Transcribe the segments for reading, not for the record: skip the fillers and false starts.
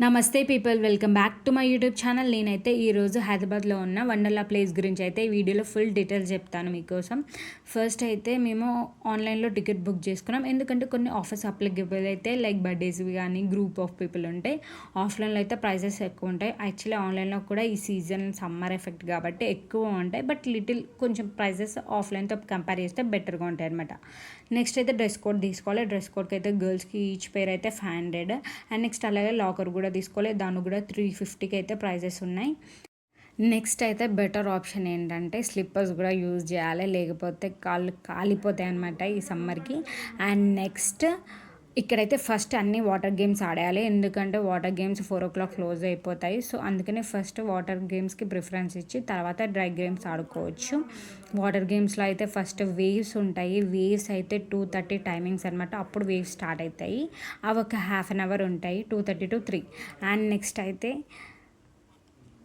నమస్తే people, welcome back to my YouTube channel. నేనైతే ఈరోజు హైదరాబాద్లో ఉన్న వండర్లా ప్లేస్ గురించి అయితే ఈ వీడియోలో ఫుల్ డీటెయిల్స్ చెప్తాను మీకోసం. ఫస్ట్ అయితే మేము ఆన్లైన్లో టికెట్ బుక్ చేసుకున్నాం, ఎందుకంటే కొన్ని ఆఫర్స్ అప్లికేబుల్ అయితే లైక్ బర్త్డేస్వి కానీ గ్రూప్ ఆఫ్ పీపుల్ ఉంటాయి. ఆఫ్లైన్లో అయితే ప్రైజెస్ ఎక్కువ ఉంటాయి. యాక్చువల్లీ ఆన్లైన్లో కూడా ఈ సీజన్ సమ్మర్ ఎఫెక్ట్ కాబట్టి ఎక్కువ ఉంటాయి, బట్ లిటిల్ కొంచెం ప్రైజెస్ ఆఫ్లైన్తో కంపేర్ చేస్తే బెటర్గా ఉంటాయి అనమాట. నెక్స్ట్ అయితే డ్రెస్ కోడ్ తీసుకోవాలి. డ్రెస్ కోడ్కి అయితే గర్ల్స్కి ఈచ్ పేర్ అయితే 500. అండ్ నెక్స్ట్ అలాగే లాకర్ కూడా తీసుకోవాలి, దానికి కూడా 350కి అయితే ప్రైజెస్ ఉన్నాయి. నెక్స్ట్ అయితే బెటర్ ఆప్షన్ ఏంటంటే స్లిప్పర్స్ కూడా యూజ్ చేయాలి, లేకపోతే కాళ్ళు కాలిపోతాయి అనమాట ఈ సమ్మర్కి. అండ్ నెక్స్ట్ ఇక్కడైతే ఫస్ట్ అన్ని వాటర్ గేమ్స్ ఆడేయాలి, ఎందుకంటే వాటర్ గేమ్స్ 4 o'clock క్లోజ్ అయిపోతాయి. సో అందుకనే ఫస్ట్ వాటర్ గేమ్స్కి ప్రిఫరెన్స్ ఇచ్చి తర్వాత డ్రై గేమ్స్ ఆడుకోవచ్చు. వాటర్ గేమ్స్లో అయితే ఫస్ట్ వేవ్స్ ఉంటాయి. వేవ్స్ అయితే 2:30 టైమింగ్స్ అనమాట, అప్పుడు వేవ్స్ స్టార్ట్ అవుతాయి. అవి ఒక ½ an hour ఉంటాయి, 2:30 to 3. అండ్ నెక్స్ట్ అయితే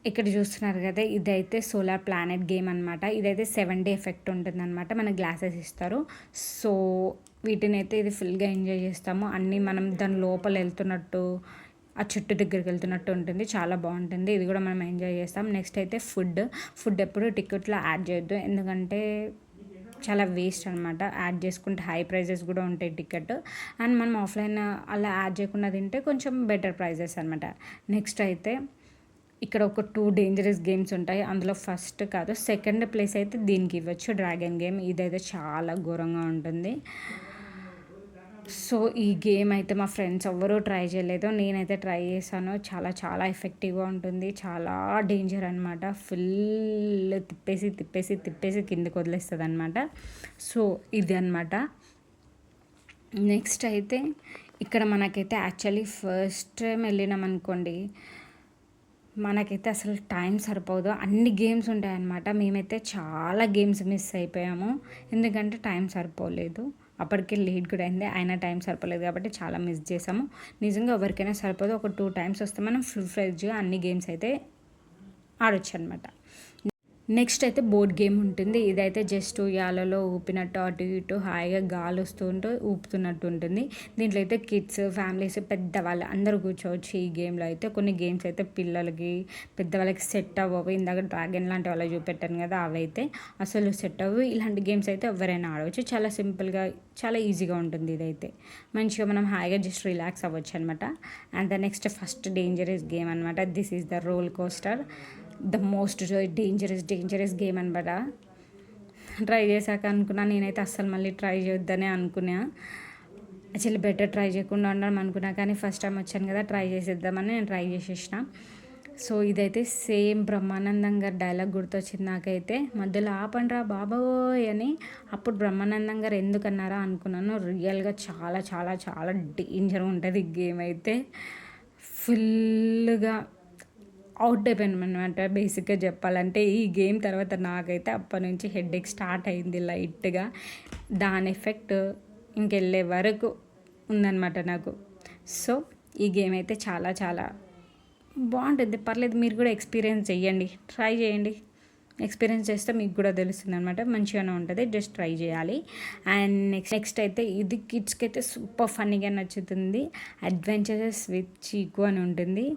ఇక్కడ చూస్తున్నారు కదా, ఇదైతే సోలార్ ప్లానెట్ గేమ్ అనమాట. ఇదైతే 7 day ఎఫెక్ట్ ఉంటుంది అనమాట, మన గ్లాసెస్ ఇస్తారు. సో వీటిని అయితే ఇది ఫుల్గా ఎంజాయ్ చేస్తాము. అన్నీ మనం దాని లోపల వెళ్తున్నట్టు, ఆ చుట్టు దగ్గరికి వెళ్తున్నట్టు ఉంటుంది, చాలా బాగుంటుంది. ఇది కూడా మనం ఎంజాయ్ చేస్తాం. నెక్స్ట్ అయితే ఫుడ్ ఎప్పుడు టికెట్లో యాడ్ చేయొద్దు, ఎందుకంటే చాలా వేస్ట్ అనమాట. యాడ్ చేసుకుంటే హై ప్రైజెస్ కూడా ఉంటాయి టికెట్. అండ్ మనం ఆఫ్లైన్ అలా యాడ్ చేయకుండా తింటే కొంచెం బెటర్ ప్రైజెస్ అనమాట. నెక్స్ట్ అయితే ఇక్కడ ఒక 2 డేంజరస్ గేమ్స్ ఉంటాయి, అందులో ఫస్ట్ కాదు సెకండ్ ప్లేస్ అయితే దీనికి ఇవ్వచ్చు, డ్రాగన్ గేమ్. ఇదైతే చాలా ఘోరంగా ఉంటుంది. సో ఈ గేమ్ అయితే మా ఫ్రెండ్స్ ఎవ్వరూ ట్రై చేయలేదు, నేనైతే ట్రై చేశాను. చాలా చాలా ఎఫెక్టివ్గా ఉంటుంది, చాలా డేంజర్ అనమాట. ఫుల్ తిప్పేసి తిప్పేసి తిప్పేసి కిందకి వదిలేస్తుంది అనమాట. సో ఇది అనమాట. నెక్స్ట్ అయితే ఇక్కడ మనకైతే యాక్చువల్లీ ఫస్ట్ టైం వెళ్ళినాం అనుకోండి, మనకైతే అసలు టైం సరిపోదు, అన్ని గేమ్స్ ఉంటాయన్నమాట. మేమైతే చాలా గేమ్స్ మిస్ అయిపోయాము, ఎందుకంటే టైం సరిపోలేదు. అప్పటికే లేట్ కూడా అయింది, అయినా టైం సరిపోలేదు కాబట్టి చాలా మిస్ చేసాము. నిజంగా ఎవరికైనా సరిపోదు, ఒక 2 times వస్తే మనం ఫుల్ ఫ్లెడ్జ్గా అన్ని గేమ్స్ అయితే ఆడొచ్చు అనమాట. నెక్స్ట్ అయితే బోర్డ్ గేమ్ ఉంటుంది. ఇదైతే జస్ట్ ఉయ్యాలలో ఊపినట్టు అటు ఇటు హాయిగా గాలి వస్తుంటూ ఊపుతున్నట్టు ఉంటుంది. దీంట్లో అయితే కిడ్స్, ఫ్యామిలీస్, పెద్దవాళ్ళు అందరూ కూర్చోవచ్చు. ఈ గేమ్లో అయితే కొన్ని గేమ్స్ అయితే పిల్లలకి, పెద్దవాళ్ళకి సెట్ అవ్వవు. ఇందాక డ్రాగన్ లాంటి వాళ్ళు చూపెట్టాను కదా, అవి అయితే అసలు సెట్ అవ్వవు. ఇలాంటి గేమ్స్ అయితే ఎవరైనా ఆడవచ్చు, చాలా సింపుల్గా, చాలా ఈజీగా ఉంటుంది. ఇదైతే మంచిగా మనం హాయిగా జస్ట్ రిలాక్స్ అవ్వచ్చు అనమాట. And the next first dangerous game అనమాట. This is the roller coaster, the most dangerous game అనమాట. ట్రై చేశాక అనుకున్నా నేనైతే అస్సలు మళ్ళీ ట్రై చేయొద్దనే అనుకున్నా. యాక్చువల్లీ బెటర్ ట్రై చేయకుండా ఉండడం అనుకున్నా, కానీ ఫస్ట్ టైం వచ్చాను కదా ట్రై చేసేద్దామని నేను ట్రై చేసేసిన. సో ఇదైతే సేమ్ బ్రహ్మానందం గారు డైలాగ్ గుర్తొచ్చింది నాకైతే, మధ్యలో ఆపండ్రా బాబోయ్ అని. అప్పుడు బ్రహ్మానందం గారు ఎందుకన్నారా అనుకున్నాను. రియల్గా చాలా చాలా చాలా డేంజర్ ఉంటుంది ఈ గేమ్ అయితే. ఫుల్గా అవుట్ అయిపోయాను అనమాట బేసిక్గా చెప్పాలంటే. ఈ గేమ్ తర్వాత నాకైతే అప్పటి నుంచి హెడేక్ స్టార్ట్ అయింది లైట్గా. దాని ఎఫెక్ట్ ఇంకెళ్ళే వరకు ఉందన్నమాట నాకు. సో ఈ గేమ్ అయితే చాలా చాలా బాగుంటుంది, పర్లేదు. మీరు కూడా ఎక్స్పీరియన్స్ చేయండి, ట్రై చేయండి. ఎక్స్పీరియన్స్ చేస్తే మీకు కూడా తెలుస్తుంది అనమాట, మంచిగానే ఉంటుంది. జస్ట్ ట్రై చేయాలి. అండ్ నెక్స్ట్ అయితే ఇది కిడ్స్కి అయితే సూపర్ ఫన్నీగా నచ్చుతుంది. అడ్వెంచరస్ విత్ చీకు అని ఉంటుంది.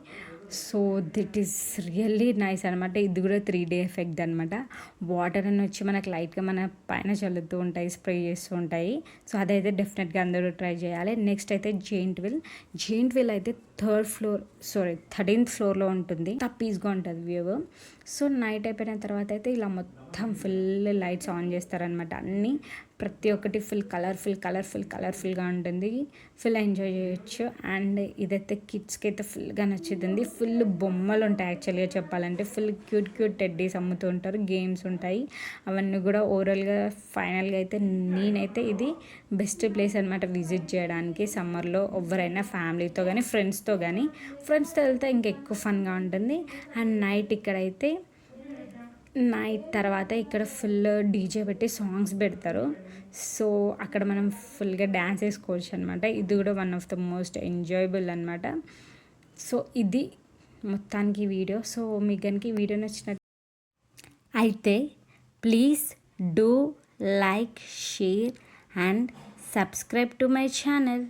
సో దిట్ ఈస్ రియల్లీ నైస్ అనమాట. ఇది కూడా 3 day ఎఫెక్ట్ అనమాట. వాటర్ అని వచ్చి మనకు లైట్గా మన పైన చల్లుతూ ఉంటాయి, స్ప్రే చేస్తూ ఉంటాయి. సో అదైతే డెఫినెట్గా అందరూ ట్రై చేయాలి. నెక్స్ట్ అయితే జెయింట్ వీల్ అయితే 13th floorలో ఉంటుంది. పీస్గా ఉంటుంది వ్యూ. సో నైట్ అయిపోయిన తర్వాత అయితే ఇలా మొత్తం ఫుల్ లైట్స్ ఆన్ చేస్తారనమాట. అన్నీ ప్రతి ఒక్కటి ఫుల్ కలర్ఫుల్గా ఉంటుంది, ఫుల్ ఎంజాయ్ చేయొచ్చు. అండ్ ఇదైతే కిడ్స్కి అయితే ఫుల్గా నచ్చుతుంది. ఫుల్ బొమ్మలు ఉంటాయి, యాక్చువల్గా చెప్పాలంటే ఫుల్ క్యూట్ టెడ్డీస్ అమ్ముతూ ఉంటారు, గేమ్స్ ఉంటాయి. అవన్నీ కూడా ఓవరాల్గా ఫైనల్గా అయితే నేనైతే ఇది బెస్ట్ ప్లేస్ అనమాట విజిట్ చేయడానికి సమ్మర్లో. ఎవరైనా ఫ్యామిలీతో కానీ ఫ్రెండ్స్తో వెళ్తే ఇంకెక్కువ ఫన్గా ఉంటుంది. అండ్ నైట్ తర్వాత ఇక్కడ ఫుల్ డీజే పెట్టి సాంగ్స్ పెడతారు. సో అక్కడ మనం ఫుల్గా డ్యాన్స్ వేసుకోవచ్చు అనమాట. ఇది కూడా one of the most enjoyable అనమాట. సో ఇది మొత్తానికి వీడియో. సో మీకు కనుక ఈ వీడియో నచ్చినట్టు అయితే please do like, share and subscribe to my channel.